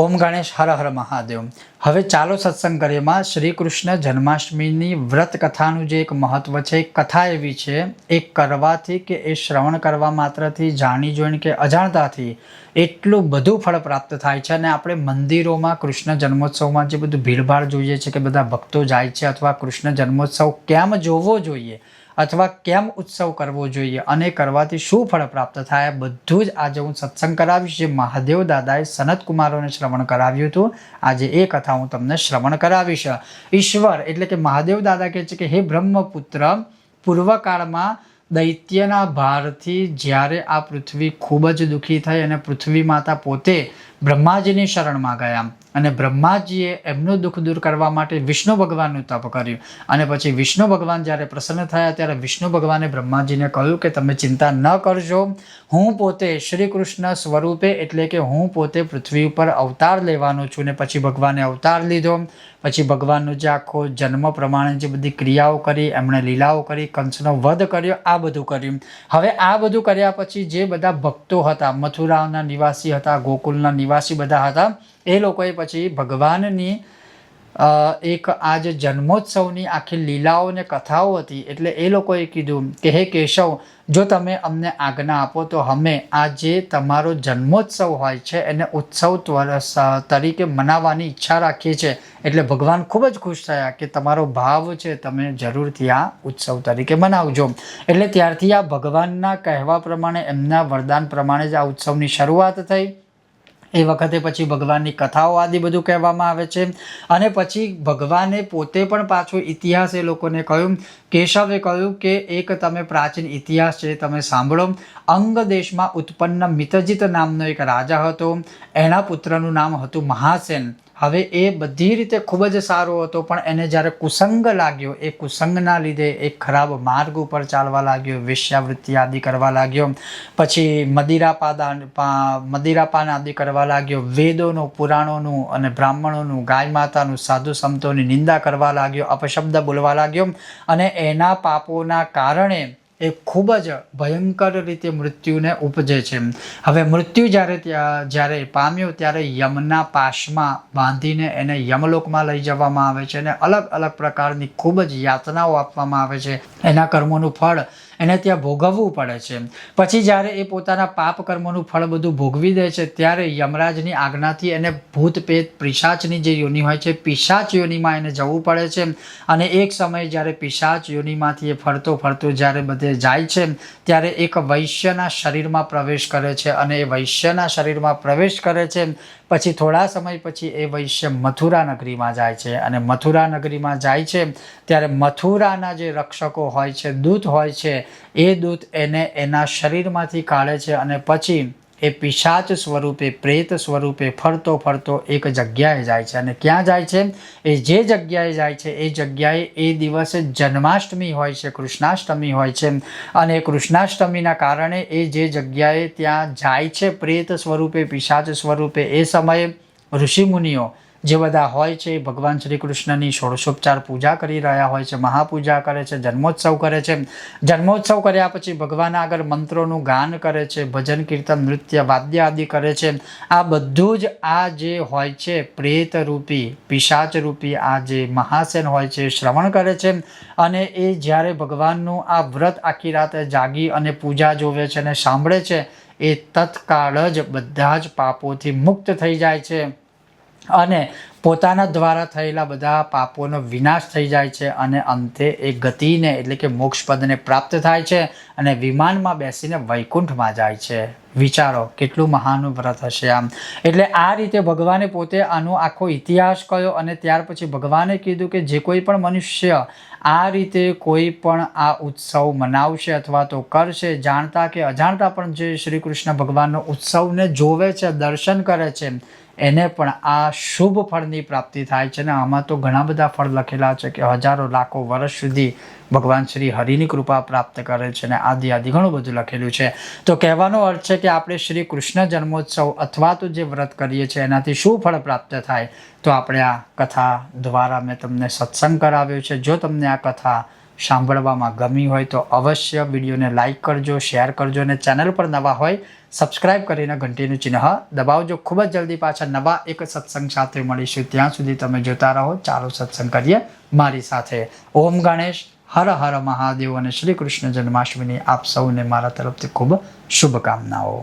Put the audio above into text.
ઓમ ગણેશ હર હર મહાદેવ। હવે ચાલો સત્સંગ કરીએમાં શ્રી કૃષ્ણ જન્માષ્ટમીની વ્રત કથાનું જે એક મહત્વ છે, એક કથા એવી છે, એ કરવાથી કે એ શ્રવણ કરવા માત્રથી જાણી જોઈને કે અજાણતાથી એટલું બધું ફળ પ્રાપ્ત થાય છે। અને આપણે મંદિરોમાં કૃષ્ણ જન્મોત્સવમાં જે બધું ભીડભાડ જોઈએ છે કે બધા ભક્તો જાય છે, અથવા કૃષ્ણ જન્મોત્સવ કેમ જોવો જોઈએ અથવા કેમ ઉત્સવ કરવો જોઈએ અને કરવાથી શું ફળ પ્રાપ્ત થાય, બધું જ આજે હું સત્સંગ કરાવીશ જે મહાદેવ દાદાએ સનત કુમારોને શ્રવણ કરાવ્યું હતું। આજે એ કથા હું તમને શ્રવણ કરાવીશ। ઈશ્વર એટલે કે મહાદેવ દાદા કહે છે કે હે બ્રહ્મપુત્ર, પૂર્વકાળમાં દૈત્યના ભારથી જ્યારે આ પૃથ્વી ખૂબ જ દુઃખી થઈ અને પૃથ્વી માતા પોતે બ્રહ્માજીની શરણમાં ગયા અને બ્રહ્માજીએ એમનું દુઃખ દૂર કરવા માટે વિષ્ણુ ભગવાનનું તપ કર્યું અને પછી વિષ્ણુ ભગવાન જ્યારે પ્રસન્ન થયા ત્યારે વિષ્ણુ ભગવાને બ્રહ્માજીને કહ્યું કે તમે ચિંતા ન કરજો, હું પોતે શ્રી કૃષ્ણ સ્વરૂપે એટલે કે હું પોતે પૃથ્વી ઉપર અવતાર લેવાનો છું। ને પછી ભગવાને અવતાર લીધો, પછી ભગવાનનો જે આખો જન્મ પ્રમાણે જે બધી ક્રિયાઓ કરી, એમણે લીલાઓ કરી, કંસનો વધ કર્યો, આ બધું કર્યું। હવે આ બધું કર્યા પછી જે બધા ભક્તો હતા, મથુરાના નિવાસી હતા, ગોકુલના નિવાસી બધા હતા, એ લોકોએ પછી ભગવાનની એક આ જે જન્મોત્સવની આખી લીલાઓ ને કથાઓ હતી, એટલે એ લોકોએ કીધું કે હે કેશવ, જો તમે અમને આજ્ઞા આપો તો અમે આ જે તમારો જન્મોત્સવ હોય છે એને ઉત્સવ તરીકે મનાવવાની ઈચ્છા રાખીએ છીએ। એટલે ભગવાન ખૂબ જ ખુશ થયા કે તમારો ભાવ છે, તમે જરૂરથી આ ઉત્સવ તરીકે મનાવજો। એટલે ત્યારથી આ ભગવાનના કહેવા પ્રમાણે, એમના વરદાન પ્રમાણે જ આ ઉત્સવની શરૂઆત થઈ। એ વખતે પછી ભગવાનની કથાઓ આદિ બધું કહેવામાં આવે છે અને પછી ભગવાને પોતે પણ પાછો ઇતિહાસ એ લોકોને કહ્યું। કેશવે કહ્યું કે એક તમે પ્રાચીન ઇતિહાસ છે તમે સાંભળો। અંગ દેશમાં ઉત્પન્ન મિતજીત નામનો એક રાજા હતો, એના પુત્રનું નામ હતું મહાસેન। હવે એ બધી રીતે ખૂબ જ સારો હતો, પણ એને જ્યારે કુસંગ લાગ્યો, એ કુસંગના લીધે એક ખરાબ માર્ગ ઉપર ચાલવા લાગ્યો, વેશ્યાવૃત્તિ આદિ કરવા લાગ્યો, પછી મદિરાપાન આદિ કરવા લાગ્યો, વેદોનું, પુરાણોનું અને બ્રાહ્મણોનું, ગાય માતાનું, સાધુ સંતોની નિંદા કરવા લાગ્યો, અપશબ્દ બોલવા લાગ્યો અને એના પાપોના કારણે એ ખૂબ જ ભયંકર રીતે મૃત્યુને ઉપજે છે। હવે મૃત્યુ જ્યારે પામ્યો ત્યારે યમના પાશમાં બાંધીને એને યમલોકમાં લઈ જવામાં આવે છે અને અલગ અલગ પ્રકારની ખૂબ જ યાતનાઓ આપવામાં આવે છે। એના કર્મોનું ફળ એને ત્યાં ભોગવવું પડે છે। પછી જ્યારે એ પોતાના પાપ કર્મોનું ફળ બધું ભોગવી દે છે ત્યારે યમરાજની આજ્ઞાથી એને ભૂત પેત પિશાચની જે યોનિ હોય છે, પિશાચ યોનિમાં એને જવું પડે છે। અને એક સમયે જ્યારે પિશાચ યોનિમાંથી એ ફરતો ફરતો જ્યારે બધે જાય છે ત્યારે એક વૈશ્યના શરીરમાં પ્રવેશ કરે છે અને એ વૈશ્યના શરીરમાં પ્રવેશ કરે છે। પછી થોડા સમય પછી એ વૈશ્ય મથુરા નગરીમાં જાય છે અને મથુરા નગરીમાં જાય છે ત્યારે મથુરાના જે રક્ષકો હોય છે, દૂત હોય છે, એ દૂત એને એના શરીરમાંથી કાઢે છે અને પછી એ પિશાચ સ્વરૂપે, પ્રેત સ્વરૂપે ફરતો ફરતો એક જગ્યાએ જાય છે। અને ક્યાં જાય છે? એ જે જગ્યાએ જાય છે એ જગ્યાએ એ દિવસે જન્માષ્ટમી હોય છે, કૃષ્ણાષ્ટમી હોય છે અને કૃષ્ણાષ્ટમીના કારણે એ જે જગ્યાએ ત્યાં જાય છે પ્રેત સ્વરૂપે, પિશાચ સ્વરૂપે, એ સમયે ઋષિમુનિઓ જે બધા હોય છે ભગવાન શ્રી કૃષ્ણની ષોડશોપચાર પૂજા કરી રહ્યા હોય છે, મહાપૂજા કરે છે, જન્મોત્સવ કરે છે। જન્મોત્સવ કર્યા પછી ભગવાન આગળ મંત્રોનું ગાન કરે છે, ભજન કીર્તન નૃત્ય વાદ્ય આદિ કરે છે। આ બધું જ આ જે હોય છે પ્રેત રૂપી, પિશાચ રૂપી આ જે મહાસેન હોય છે શ્રવણ કરે છે અને એ જ્યારે ભગવાનનું આ વ્રત આખી રાત જાગી અને પૂજા જોવે છે અને સાંભળે છે, એ તત્કાળ જ બધા જ પાપોથી મુક્ત થઈ જાય છે અને પોતાના દ્વારા થયેલા બધા પાપોનો વિનાશ થઈ જાય છે અને અંતે એ ગતિને એટલે કે મોક્ષપદને પ્રાપ્ત થાય છે અને વિમાનમાં બેસીને વૈકુંઠમાં જાય છે। વિચારો કેટલું મહાન વ્રત હશે આમ। એટલે આ રીતે ભગવાને પોતે આનો આખો ઇતિહાસ કહ્યો અને ત્યાર પછી ભગવાને કીધું કે જે કોઈ પણ મનુષ્ય આ રીતે કોઈ પણ આ ઉત્સવ મનાવશે અથવા તો કરશે, જાણતા કે અજાણતા પણ જે શ્રી કૃષ્ણ ભગવાનનો ઉત્સવને જોવે છે, દર્શન કરે છે, એને પણ આ શુભ ફળની પ્રાપ્તિ થાય છે। ને આમાં તો ઘણા બધા ફળ લખેલા છે કે હજારો લાખો વર્ષ સુધી ભગવાન શ્રી હરિની કૃપા પ્રાપ્ત કરે છે અને આદિ ઘણું બધું લખેલું છે। તો કહેવાનો અર્થ છે કે આપણે શ્રી કૃષ્ણ જન્મોત્સવ અથવા તો જે વ્રત કરીએ છીએ એનાથી શું ફળ પ્રાપ્ત થાય, તો આપણે આ કથા દ્વારા મેં તમને સત્સંગ કરાવ્યો છે। જો તમને આ કથા સાંભળવામાં ગમી હોય તો અવશ્ય વિડીયોને લાઇક કરજો, શેર કરજો અને ચેનલ પર નવા હોય સબસ્ક્રાઇબ કરીને ઘંટીનું ચિહ્ન દબાવજો. ખૂબ જ જલ્દી પાછા નવા એક સત્સંગ સાથે મળીશું. ત્યાં સુધી તમે જોતા રહો. ચાલો સત્સંગ કરીએ મારી સાથે. ઓમ ગણેશ, હર હર મહાદેવ અને શ્રી કૃષ્ણ જન્માષ્ટમીની આપ સૌને મારા તરફથી ખૂબ શુભકામનાઓ.